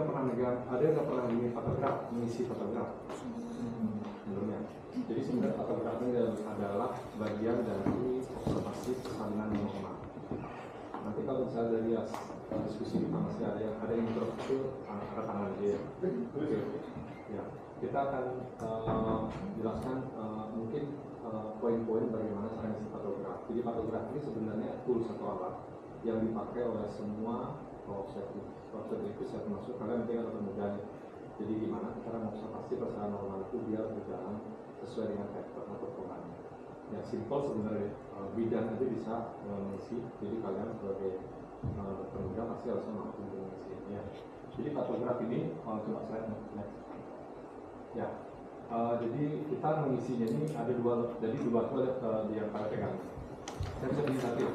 udah pernah megang, ada yang udah pernah bikin fotograf, mengisi fotograf? Belum ya. Jadi sebenarnya fotograf ini adalah bagian dari observasi persalinan norma. Nanti kalau misalnya dari diskusi kita masih ada yang itu angkat tangan dia. Ya, kita akan jelaskan mungkin poin-poin bagaimana cara mengisi fotograf. Jadi fotograf ini sebenarnya tools atau alat yang dipakai oleh semua proses itu saya termasuk kalian mungkin akan mudah. Jadi gimana cara mengobservasi persalinan normal itu biar berjalan sesuai dengan pattern atau polanya. Yang simpel sebenarnya bidang aja bisa mengisi. Jadi kalian sebagai dokter muda pasti harus mampu mengisi. Ya. Jadi fotograf ini coba saya next. Ya. Jadi kita mengisinya ini ada dua. Jadi dua itu ada yang kalian pegang. Saya bisa bikin satu.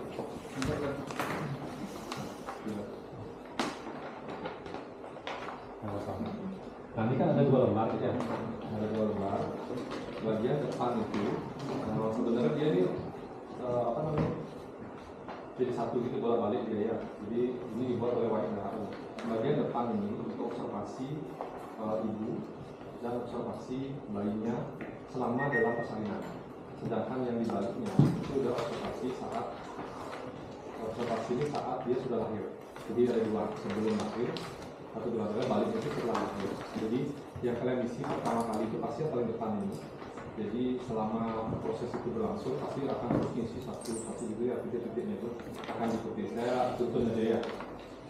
Nah ini kan ada dua lembar ya, ada dua lembar. Bagian depan itu sebenarnya dia ini apa namanya? Jadi satu gitu bolak-balik dia ya. Jadi ini dibuat oleh WHO. Bagian depan ini untuk observasi ibu dan observasi bayinya selama dalam persalinan. Sedangkan yang dibaliknya itu udah observasi ini saat dia sudah lahir. Jadi ada dua, sebelum lahir atau dua kali baliknya itu setelah lahir. Jadi yang kalian isi pertama kali itu pasti yang paling depan ini. Jadi selama proses itu berlangsung pasti akan terus ngisi satu gitu ya, titik-titiknya itu akan diikuti. Saya tuntun aja ya.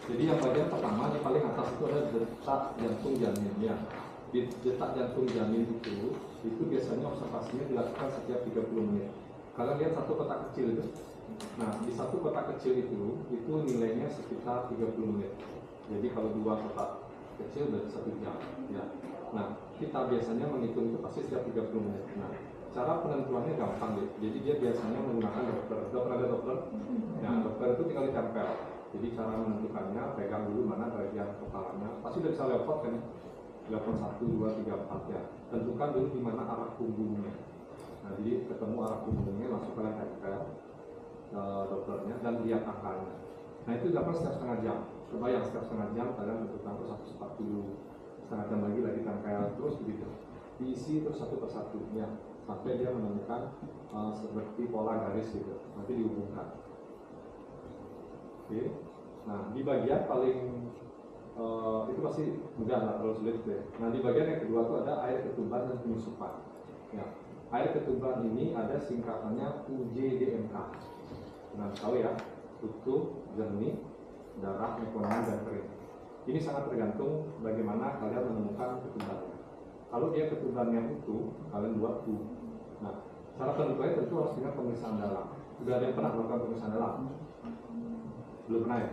Jadi yang bagian pertama di paling atas itu ada detak jantung janin ya. Di detak jantung janin itu biasanya observasinya dilakukan setiap 30 menit. Kalian lihat satu kotak kecil itu. Nah, di satu kotak kecil itu nilainya sekitar 30 menit. Jadi kalau dua kotak kecil berarti 1 jam ya. Nah, kita biasanya menghitung itu pasti setiap 30 menit. Nah, cara penentuannya gampang deh. Jadi dia biasanya menggunakan dokter. Ada dokter? Nah, dokter itu tinggal ditempel. Jadi cara menentukannya, pegang dulu mana bagian kepalanya. Pasti udah bisa leopard kan? Leopard 1, 2, 3, 4 ya. Tentukan dulu di mana arah punggungnya. Nah, jadi ketemu arah punggungnya langsung kalian tempel dokternya dan lihat angkanya. Nah, itu dilakukan setiap setengah jam. Kebayang setiap setengah jam kalian tentukan terus 140, setengah jam lagi tempel terus begitu. Diisi terus satu persatu ya, sampai dia menemukan seperti pola garis gitu. Nanti dihubungkan. Oke. Nah, di bagian paling itu pasti mudah, nggak terlalu sulit deh. Nah, di bagian yang kedua itu ada air ketuban dan penyusupan. Ya, air ketuban ini ada singkatannya UJDMK. Nah, tahu ya, utuh, jernih, darah, mekonium, dan kering. Ini sangat tergantung bagaimana kalian menemukan ketubannya. Kalau dia ketubannya utuh, kalian buat U. Nah, cara penentuannya tentu harus dengan pemeriksaan dalam. Sudah ada yang pernah melakukan pemeriksaan dalam? Belum pernah ya?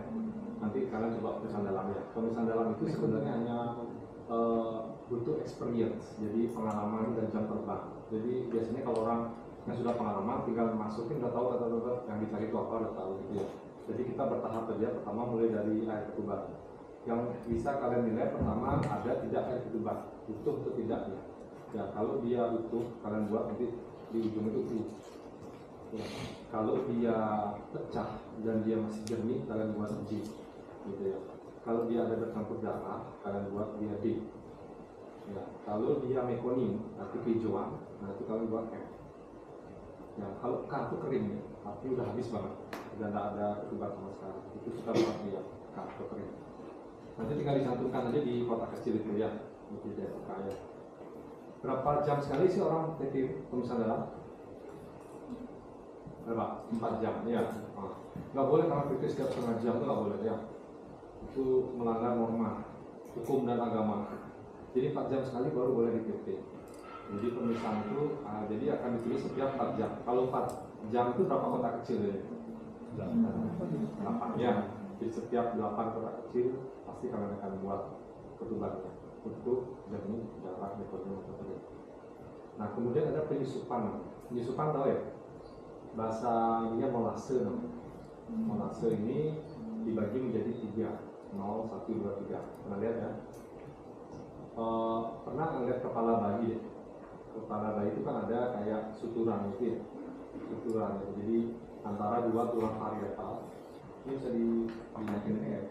Nanti kalian coba pemeriksaan dalam ya. Pemeriksaan dalam itu sebenarnya hanya butuh experience, jadi pengalaman dan jam terbang. Jadi biasanya kalau orang yang sudah pengalaman tinggal masukin, udah tahu kata-kata yang dicari itu apa, udah tahu gitu ya. Jadi kita bertahap saja. Pertama mulai dari air ketuban. Yang bisa kalian nilai pertama ada tidak air ketuban, utuh atau tidak ya. Ya kalau dia utuh kalian buat nanti di ujung itu U. Ya. Kalau dia pecah dan dia masih jernih kalian buat J. Gitu ya. Kalau dia ada bercampur darah kalian buat dia D. Ya. Kalau dia mekonium arti hijauan, nanti kalian buat M. Ya, kalau kartu kering ya, arti udah habis banget, udah tidak ada ketuban sama sekali. Itu kita buat dia kartu kering. Nanti tinggal dicantumkan aja di kotak kecil itu ya, itu dia kayak. Berapa jam sekali sih orang TT pemeriksaan dalam? Berapa? 4 jam ya. Nggak boleh kalau PT setiap setengah jam itu nggak boleh ya. Itu melanggar norma hukum dan agama. Jadi 4 jam sekali baru boleh di PT. Jadi pemeriksaan itu jadi akan ditulis setiap 4 jam. Kalau 4 jam itu berapa kotak kecil ya? 8 ya. Jadi setiap 8 kotak kecil pasti kalian akan buat ketubannya untuk jernih, darah, mekonium, atau. Nah kemudian ada penyusupan. Penyusupan tahu ya? Bahasa ininya molase. Molase ini dibagi menjadi 3, 0, 1, 2, 3. Pernah lihat ya? Pernah ngeliat kepala bayi ya? Kepala bayi itu kan ada kayak suturan gitu ya, suturan gitu. Jadi antara dua tulang parietal ini bisa dinaikin ya.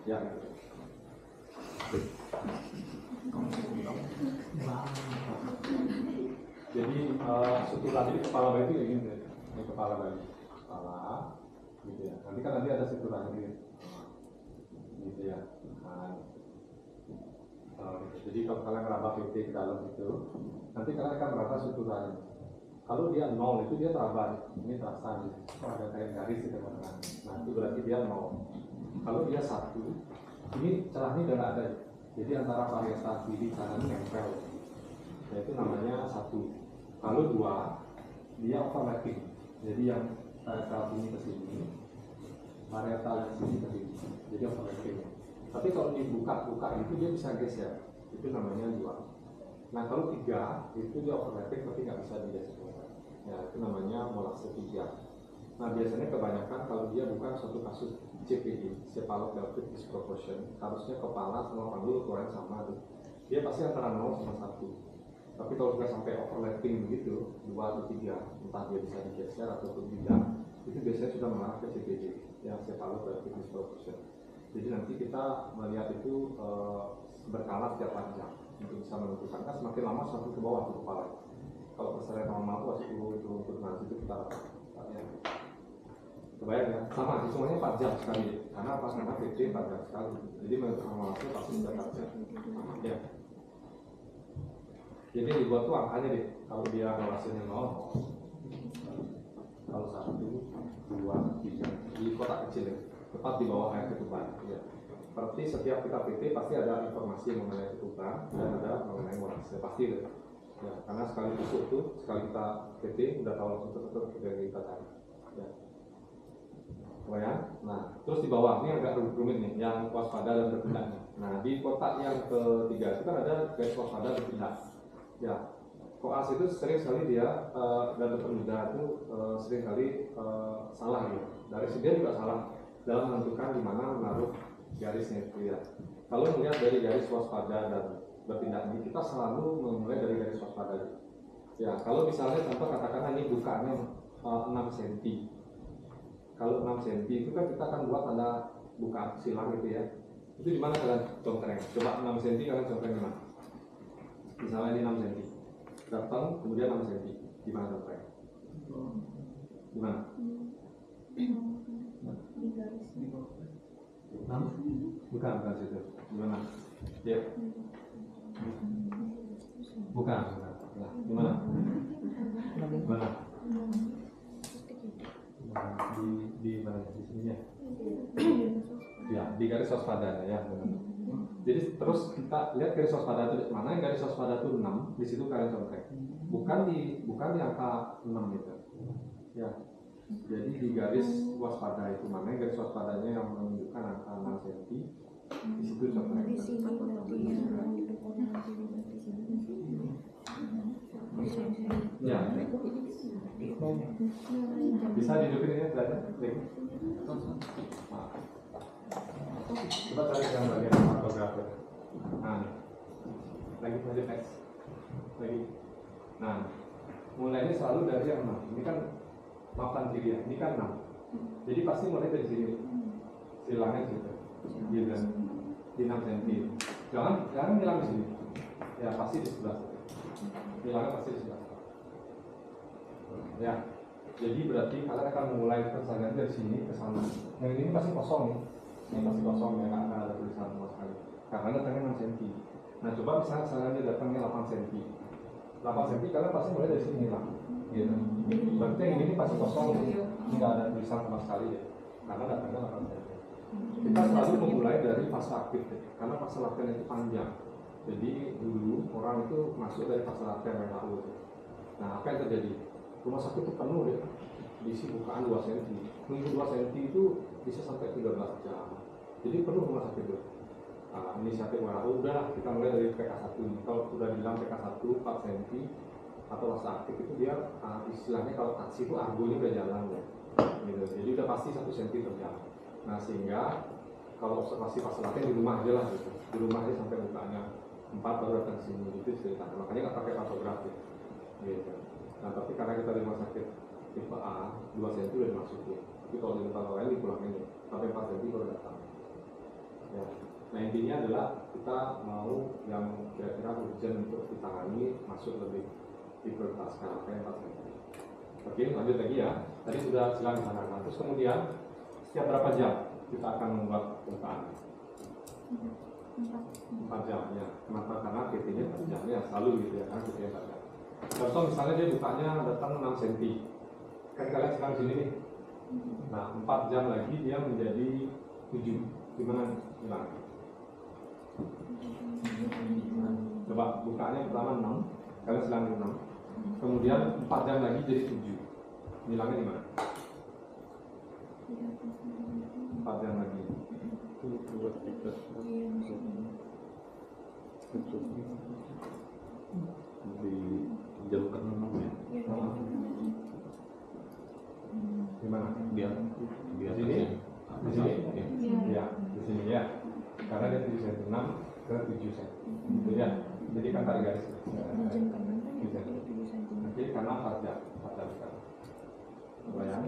Ya. Jadi suturan ini kepala bayi itu ini kepala bayi, kepala, gitu ya. Nanti ada suturan ini, gitu ya. Jadi kalau kalian meraba PT ke dalam itu, nanti kalian akan meraba suturan. Kalau dia 0 itu dia teraba, ini terasa, ada kayak garis di tengah-tengah. Nah itu berarti dia 0. Kalau dia 1, ini celahnya udah nggak ada. Jadi antara varietas kiri kanan nempel, yaitu namanya 1. Kalau 2, dia overlapping. Jadi yang varietas ini ke sini, varietas sini ke sini, jadi overlapping. Tapi kalau dibuka itu dia bisa geser, itu namanya 2. Nah kalau 3 itu dia overlapping tapi nggak bisa digeser. Ya itu namanya molase 3. Nah biasanya kebanyakan kalau dia bukan suatu kasus CPD, Cephalopelvic Disproportion, harusnya kepala sama panggul ukuran sama tuh. Dia pasti antara 0 sama 1. Tapi kalau sudah sampai overlapping begitu, 2 atau 3, entah dia bisa digeser ataupun tidak, itu biasanya sudah mengarah ke CPD, yang Cephalopelvic Disproportion. Jadi nanti kita melihat itu berkala setiap 4 jam untuk bisa menentukan, kan semakin lama semakin ke bawah tuh kepala. Kalau perserian normal itu untuk nanti itu kita ya. Kebayang ya, sama hitungannya 4 jam sekali. Karena pas nama PT 4 jam sekali. Jadi menurut pasti bisa 4 jam. Ya. Jadi dibuat tuh angkanya deh. Kalau dia hasilnya 0, kalau 1, 2, 3 di kotak kecil ya, tepat di bawah air ketuban. Ya. Berarti setiap kita PT pasti ada informasi mengenai ketuban dan ada mengenai molase pasti deh. Ya, karena sekali tusuk tuh, sekali kita PT udah tahu langsung betul kita cari. Ya. Kebayang? Nah, terus di bawah ini agak rumit nih, yang waspada dan bertindak nih. Nah, di kotak yang ketiga itu kan ada garis waspada bertindak. Ya, koas itu sering sekali dia dan bertindak itu sering kali salah gitu. Dari segi juga salah dalam menentukan di mana menaruh garisnya itu ya. Kalau melihat dari garis waspada dan bertindak ini, kita selalu memulai dari garis waspada. Ya, kalau misalnya contoh katakanlah ini bukaannya 6 cm. Kalau 6 cm itu kan kita akan buat tanda buka silang gitu ya. Itu di mana kalian contreng? Coba 6 cm kalian contreng di mana? Misalnya ini 6 cm. Datang kemudian 6 cm. Di mana contreng? Di mana? Di garis. 6? Bukan situ. Di mana? Ya. Bukan. Nah, di mana? Di mana? Di mana di sini ya? Ya, di garis waspada ya. Jadi terus kita lihat garis waspada itu mana yang garis waspada itu 6, di situ kalian contreng. Bukan di angka 6 gitu. Ya. Jadi di garis waspada itu mana yang garis waspadanya yang menunjukkan angka 6 cm. Di situ contreng. Di sini berarti ya. Bisa dihidupin ini belajar. Nah. Coba cari yang bagian fotografer. Nah, lagi teks. Lagi. Nah, mulainya selalu dari yang 6. Ini kan maafkan kiri ya. Ini kan 6. Jadi pasti mulai dari sini. Silangnya gitu. Gitu. Di 6 cm. Jangan hilang di sini. Ya pasti di sebelah. Hilangnya pasti di sebelah. Ya. Jadi berarti kalian akan memulai persalinan dari sini ke sana. Yang ini pasti kosong nih. Ini pasti kosong ya, nggak ada tulisan sama sekali. Karena datangnya 6 cm. Nah coba misalnya persalinan datangnya 8 cm. 8 cm kalian pasti mulai dari sini lah. Gitu. Berarti yang ini pasti kosong nih. Ini nggak ada tulisan sama sekali ya. Karena datangnya 8 cm. Kita selalu memulai dari fase aktif ya. Karena fase latihan itu panjang. Jadi dulu orang itu masuk dari fase latihan WHO. Nah apa yang terjadi? Rumah sakit itu penuh ya, diisi bukaan 2 cm. Nunggu 2 cm itu bisa sampai 13 jam. Jadi penuh rumah sakit itu. Nah, inisiatif WHO udah kita mulai dari PK1 ini. Kalau sudah bilang PK1 4 cm atau fase aktif itu dia istilahnya kalau taksi itu argonya udah jalan ya. Gitu. Jadi udah pasti 1 cm terjalan. Nah sehingga kalau observasi fase latihan di rumah aja lah gitu. Di rumah aja sampai bukaannya 4 baru datang sini gitu ceritanya. Makanya nggak pakai fotografi. Gitu. Nah tapi karena kita di rumah sakit tipe A 2 cm udah dimasukin. Tapi kalau di tempat lain dipulangin ya sampai 4 cm baru datang. Ya. Nah intinya adalah kita mau yang kira-kira urgent untuk ditangani masuk lebih diprioritaskan apa yang 4 cm. Oke, lanjut lagi ya. Tadi sudah silang sana. Nah, terus kemudian setiap berapa jam kita akan membuat bukaan? 4 jam ya. Kenapa? Karena PT-nya 4 jam ya, selalu gitu ya kan, PT-nya 4 jam. Contoh misalnya dia bukanya datang 6 cm. Kan kalian sekarang sini nih. Nah, 4 jam lagi dia menjadi 7. Gimana hilang? Coba bukanya pertama 6, kalian selang 6. Kemudian 4 jam lagi jadi 7. Hilangnya di mana? 4 jam lagi. Di jam ke-6 ya. Di mana? Biar Di sini? Di sini? Ya, di sini ya. Karena dia 7 cm 6 ke 7 cm. Gitu ya. Jadi kan tarik garis. Oke, karena 4 jam sekarang. Bayang.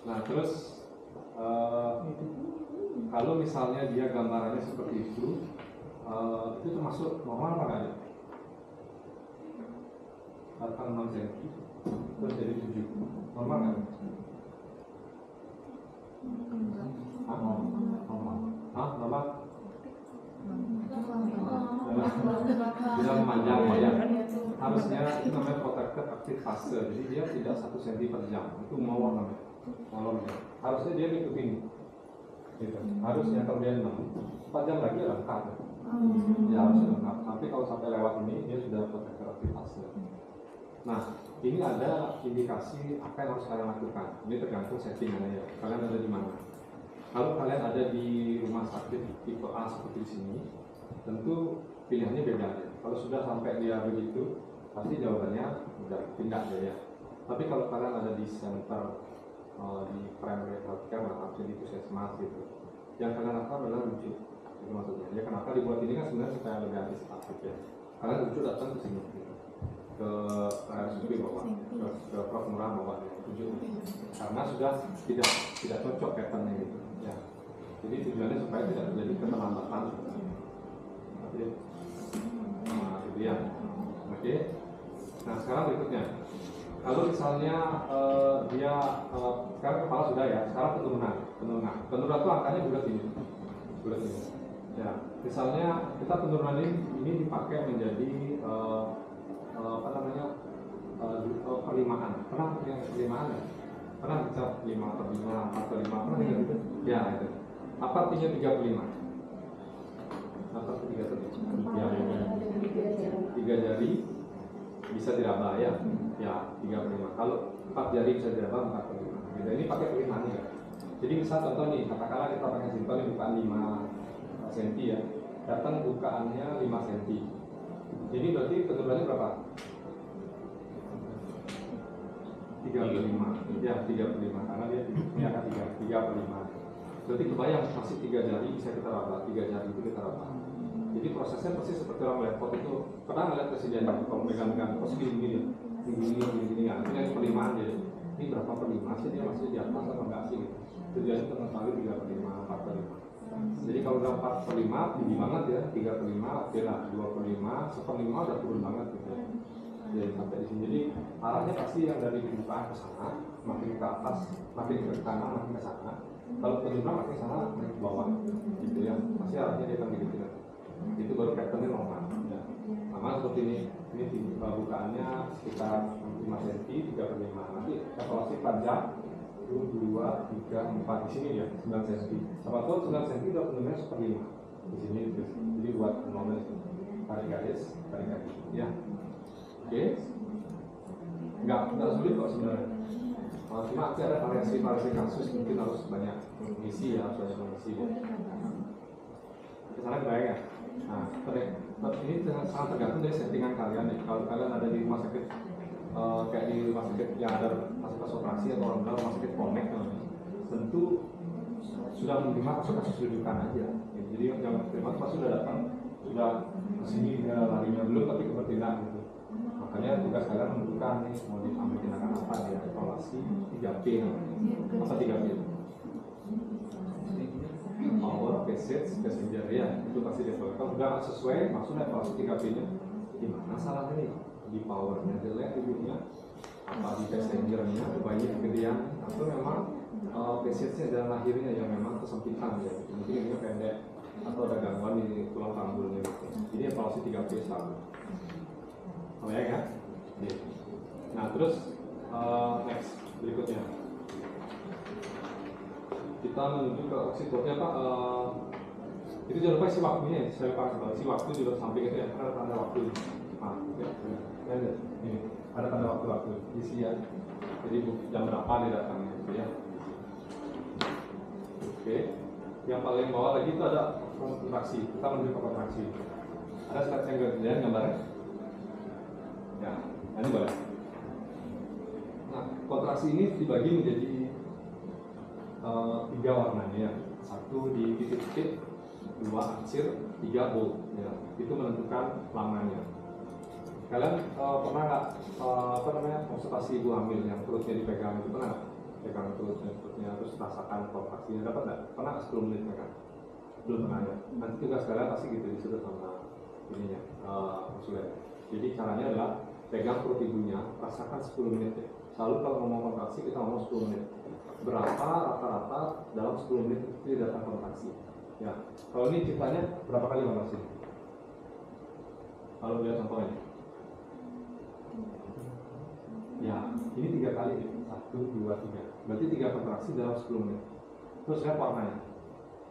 Nah, terus kalau misalnya dia gambarannya seperti itu termasuk normal apa enggak ya? Datang 6 cm terus jadi 7. Normal kan? Normal. Bisa memanjang ya. Harusnya itu namanya protected active fase. Jadi dia tidak 1 cm per jam. Itu molor namanya. Molornya. Harusnya dia ngikutin. Gitu. Harusnya kalau dia 4 jam lagi lengkap. Ya harusnya lengkap. Tapi kalau sampai lewat ini dia sudah protected active fase. Nah, ini ada indikasi apa yang harus kalian lakukan. Ini tergantung settingannya ya. Kalian ada di mana? Kalau kalian ada di rumah sakit tipe A seperti di sini, tentu pilihannya beda ya. Kalau sudah sampai dia begitu, pasti jawabannya udah pindah ya. Tapi kalau kalian ada di center di primary healthcare atau di puskesmas gitu, yang kalian lakukan adalah rujuk. Itu maksudnya. Ya kenapa dibuat ini kan sebenarnya supaya lebih antisipatif ya. Kalian rujuk datang ke sini gitu. Ke RSUD bawah, ke Prof Murah bawah ya, rujuk. Karena sudah tidak cocok patternnya gitu. Ya. Jadi tujuannya supaya tidak terjadi keterlambatan. Oke. Nah, itu dia. Oke. Nah, sekarang berikutnya. Kalau misalnya dia sekarang kepala sudah ya, sekarang penurunan. Penurunan itu angkanya bulat ini. Ya. Misalnya kita penurunan ini dipakai menjadi perlimaan. Pernah yang perlimaan ya? Pernah baca 5/5, 4/5, pernah dengar gitu? Ya itu. Apa artinya 35? Apa arti 35? Ya, 3 jari bisa diraba ya. Ya, 3/5. Kalau 4 jari bisa diraba 4/5. Gitu. Ini pakai perlimaan ya. Jadi misal contoh nih, katakanlah kita pakai simpel ini bukaan 5 cm ya. Datang bukaannya 5 cm. Jadi berarti penurunannya berapa? 3/5. Ya, 3/5 karena dia ini akan 3/5. Berarti kebayang masih 3 jari bisa kita raba, 3 jari itu kita raba. Jadi prosesnya persis seperti orang lepot itu. Pernah ngeliat presiden kalau megang-megang pos gini ya. Ini perlimaan jadi. Ini berapa per 5 sih dia masih di atas atau enggak sih gitu. Tujuannya untuk mengetahui 3/5, 4/5. Jadi kalau udah 4/5 tinggi banget ya, 3/5 oke lah, 2/5, 1/5 udah turun banget gitu. Jadi sampai di sini. Jadi arahnya pasti yang dari pembukaan ke sana, makin ke atas, makin ke kanan, makin ke sana. Kalau penurunan makin ke sana, makin ke bawah. Gitu ya. Pasti arahnya dia akan begitu ya. Itu baru patternnya normal. Ya. Sama seperti ini bukaannya sekitar 5 cm, 3/5. Nanti evaluasi panjang 2, 3, 4 di sini ya 9 cm. Sama tuh 9 cm udah penurunannya 1/5 di sini. Jadi buat normal tarik garis. Ya. Oke, nggak sulit kok sebenarnya. Cuma ada variasi kasus mungkin harus banyak mengisi ya, harus banyak mengisi ya. Kesana kebayang ya. Nah, ini sangat tergantung dari settingan kalian ya. Kalau kalian ada di rumah sakit kayak di rumah sakit yang ada pas operasi atau orang dalam rumah sakit connect, tentu sudah menerima kasus rujukan aja. Jadi yang terima pas sudah datang, sudah kesini larinya belum tapi kebertindak gitu. Makanya tugas kalian menentukan nih mau diambil tindakan apa ya, evaluasi 3P apa 3P? power, passage, passenger ya, itu pasti develop. Kalau udah nggak sesuai, maksudnya evaluasi 3P nya gimana salahnya nih? Di powernya jelek, ibunya apa di passengernya, bayi kegedean, atau memang passage-nya dan lahirnya yang memang kesempitan ya, mungkin ini pendek atau ada gangguan di tulang panggulnya gitu. Ini evaluasi 3P selalu. Oh ya kan? Nah terus next berikutnya kita menuju ke oksitotnya Pak. Itu jangan lupa isi waktunya ya, saya lupa isi waktu juga sampai gitu ya, ada tanda waktu. Nah, ya, ini ada tanda waktu isi ya. Jadi jam berapa dia datangnya gitu ya. Oke. Yang paling bawah lagi itu ada kontraksi. Kita menuju ke kontraksi. Ada slide yang gantian gambarnya. Ya, ini boleh. Nah, kontraksi ini dibagi menjadi 3 warnanya, 1 di titik-titik, 2 aksir, 3 bold ya. Itu menentukan lamanya. Kalian pernah nggak konsultasi ibu hamil yang perutnya dipegang itu, pernah pegang perutnya terus rasakan kontraksinya, dapat nggak? Pernah 10 menit pegang? Belum pernah ya. Nanti tugas kalian pasti gitu disuruh sama ininya konsulen. Jadi caranya adalah pegang perut ibunya, rasakan 10 menit ya. Selalu kalau ngomong kontraksi kita ngomong 10 menit. Berapa rata-rata dalam 10 menit itu datang kontraksi ya. Kalau ini ceritanya berapa kali kontraksi? Kalau lihat contohnya ya, ini 3 kali 1, 2, 3, berarti 3 kontraksi dalam 10 menit. Terus lihat warnanya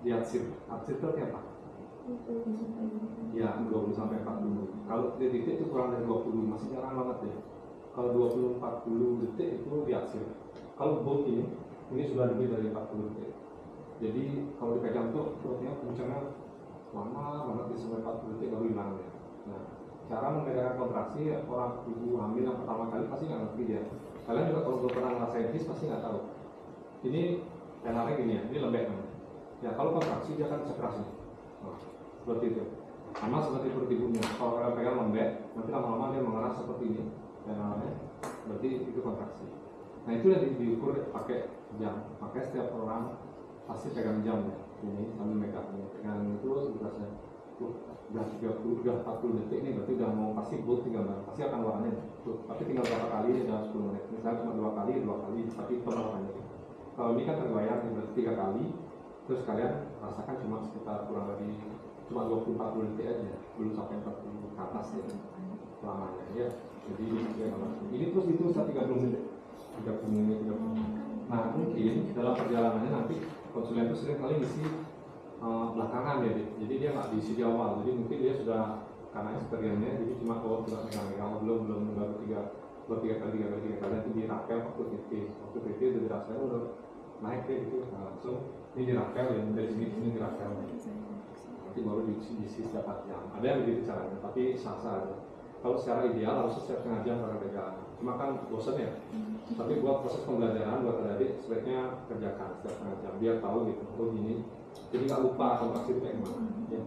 di aksir itu apa? Ya 20 sampai 40. Kalau detik itu kurang dari 20, masih jarang banget ya. Kalau 20-40 detik itu di aksir. Kalau bold ini sudah lebih dari 40 detik. Jadi kalau dipegang tuh perutnya kencangnya lama banget di sampai 40 detik baru hilang ya. Nah, cara membedakan kontraksi orang ibu hamil yang pertama kali pasti nggak ngerti dia. Kalian juga kalau belum pernah ngerasain his pasti nggak tahu. Ini tenarnya gini ya, ini lembek namanya. Ya kalau kontraksi dia akan sekeras ini. Nah, seperti itu. Sama seperti perut ibunya. Kalau kalian pegang lembek, nanti lama-lama dia mengeras seperti ini. Tenarnya, berarti itu kontraksi. Nah itu yang diukur pakai jam. Makanya setiap orang pasti pegang jam ya. Ini sambil megangnya. Pegang terus berasnya. Udah 30, udah 40 detik ini berarti udah mau pasti bold tinggal pasti akan warnanya tuh. Tapi tinggal berapa kali ini dalam 10 menit. Misalnya cuma 2 kali, tapi warnanya. Kalau ini kan terbayang berarti 3 kali. Terus kalian rasakan cuma sekitar kurang lebih cuma 20-40 detik aja, belum sampai 40 ke atas ya lamanya ya. Jadi ini terus itu 30 menit. 30 menit. Nah mungkin dalam perjalanannya nanti konsulen itu sering kali ngisi belakangan ya, jadi dia nggak diisi di awal. Jadi mungkin dia sudah karena experience-nya jadi cuma tidak megang-megang, belum baru tiga kali itu dirapel waktu PT itu dirasa udah naik deh gitu. Nah, langsung ini dirapel yang dari sini dirapel nanti baru diisi setiap jam. Ada yang begitu caranya, tapi sah-sah aja. Kalau secara ideal harusnya setiap setengah jam pada pegang. Cuma kan bosan ya. Tapi buat proses pembelajaran buat adik sebaiknya kerjakan setiap setengah jam biar tahu gitu. Oh gini. Jadi nggak lupa kontraksi itu kayak gimana. Ya.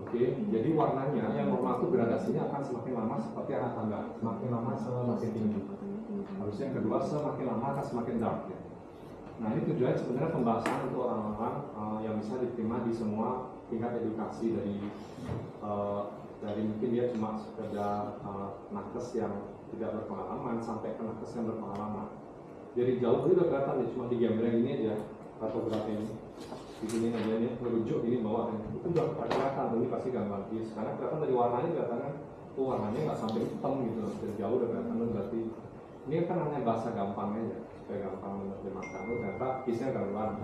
Oke. Jadi warnanya yang normal itu gradasinya akan semakin lama seperti anak tangga. Semakin lama semakin tinggi. Harusnya yang kedua semakin lama akan semakin dark ya. Nah ini tujuannya sebenarnya pembahasan untuk orang-orang yang bisa diterima di semua tingkat edukasi dari mungkin dia cuma sekedar nakes yang tidak berpengalaman sampai ke nakes yang berpengalaman. Jadi jauh itu udah kelihatan ya, cuma di gambarnya ini aja fotografi ini di sini aja nih merujuk ini bawah itu udah kelihatan ini pasti gambar dia. Karena kelihatan dari warnanya kelihatan kan, warnanya nggak sampai hitam gitu dari jauh udah kelihatan. Berarti ini kan hanya bahasa gampang aja supaya gampang menerjemahkan. Ternyata kisahnya gangguan.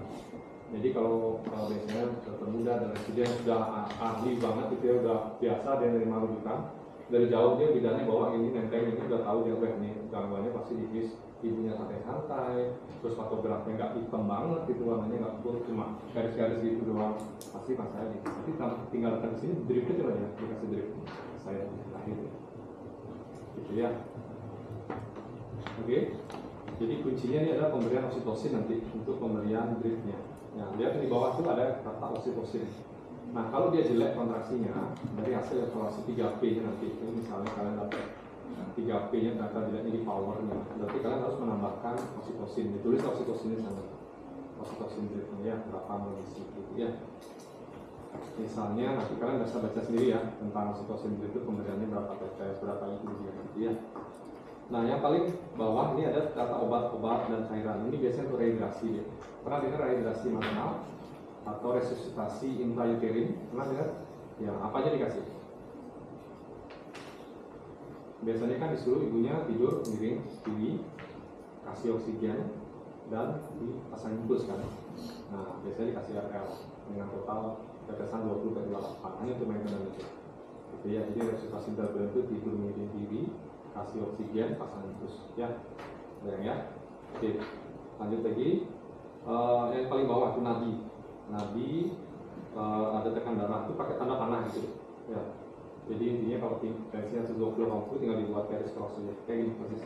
Jadi kalau biasanya dokter muda dan residen sudah ahli banget itu ya udah biasa dia nerima rujukan dari jauh dia bidangnya bawa ini nempel ini udah tahu dia ini gangguannya pasti dikis ibunya santai-santai terus fotografnya nggak hitam banget gitu warnanya nggak full cuma garis-garis gitu doang pasti masalah gitu. Nanti tinggal datang ke sini dripnya coba ya dikasih drip saya akhir gitu ya. Oke. Jadi kuncinya ini adalah pemberian oksitosin nanti untuk pemberian dripnya. Ya, lihat di bawah itu ada kata oksitosin. Nah, kalau dia jelek kontraksinya dari hasil evaluasi 3P-nya nanti, ini misalnya kalian dapat 3P-nya data jeleknya di powernya, berarti kalian harus menambahkan oksitosin. Ditulis oksitosinnya sana. oksitosin rate ya, berapa mengisi gitu ya. Misalnya nanti kalian bisa baca sendiri ya tentang oksitosin itu pemberiannya berapa TPS, berapa itu gitu ya. Nah yang paling bawah ini ada data obat-obat dan cairan. Ini biasanya untuk rehidrasi ya. Pernah dengar rehidrasi maternal atau resusitasi intrauterin? Pernah dengar? Ya apa aja dikasih? Biasanya kan disuruh ibunya tidur miring kiri, kasih oksigen dan dipasang infus kan. Nah biasanya dikasih RL dengan total tetesan 20/8. Hanya untuk maintenance itu. Gitu ya. Jadi resusitasi intrauterin itu tidur miring kiri, kasih oksigen, pasang infus ya. Bayang ya. Oke. Lanjut lagi. Yang paling bawah itu nabi. Ada tekan darah itu pakai tanda panah gitu ya. Jadi intinya kalau tensinya 120/80 tinggal dibuat garis cross aja kayak gini persis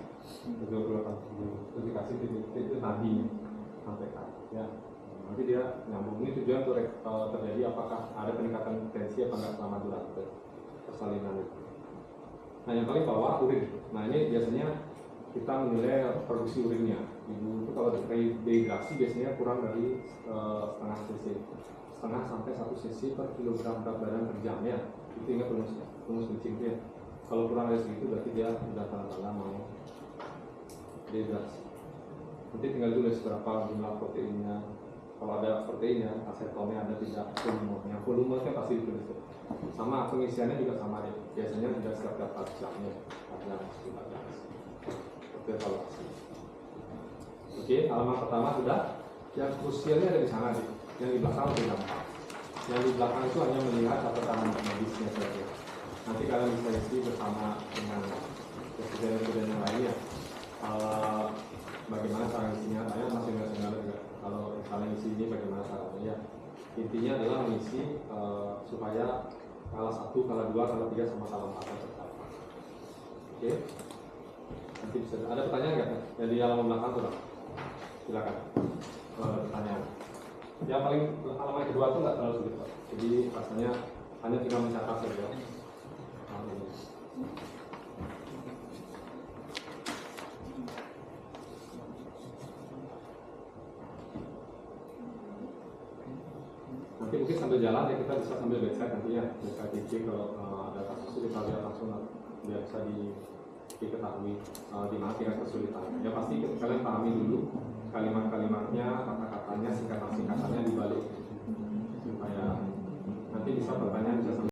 120/80 terus dikasih titik itu nabi sampai kan ya. Nanti dia nyambung. Ini tujuan untuk terjadi apakah ada peningkatan tensi apa enggak selama durasi persalinan itu. Nah yang paling bawah urin. Nah ini biasanya kita menilai produksi urinnya. Ibu itu kalau dehidrasi biasanya kurang dari setengah cc, setengah sampai 1 cc per kilogram berat badan per jam ya. Itu ingat rumus kencing ya. Kalau kurang dari segitu berarti dia sudah tanda-tanda mau dehidrasi. Nanti tinggal tulis berapa jumlah proteinnya. Kalau ada proteinnya, asetonnya ada tidak, volumenya pasti ditulis. Sama pengisiannya juga sama deh. Biasanya tidak setiap 4 jamnya ada evaluasi. Oke, halaman pertama sudah. Yang krusialnya ada di sana deh. Yang di belakang lebih gampang. Yang di belakang itu hanya melihat catatan medisnya saja. Nanti kalian bisa isi bersama dengan presiden-presiden yang lainnya. Bagaimana cara isinya? Saya masih nggak juga. Kalau misalnya isi ini bagaimana caranya ya. Intinya adalah mengisi supaya kala 1, kala 2, kala 3 sama kala 4 tercapai. Oke. Nanti bisa ada pertanyaan nggak? Yang di halaman belakang tuh, silakan. Kalau ada pertanyaan. Yang paling halaman kedua tuh nggak terlalu sulit, Pak. Jadi rasanya hanya tinggal mencatat saja. Nanti mungkin sambil jalan ya kita bisa sambil bedside nanti ya, bedside teaching kalau ada kasus kita lihat langsung biar bisa diketahui di mana tingkat kesulitan. Ya pasti kalian pahami dulu kalimat-kalimatnya, kata-katanya, singkatan-singkatannya dibalik supaya nanti bisa pertanyaan bisa sambil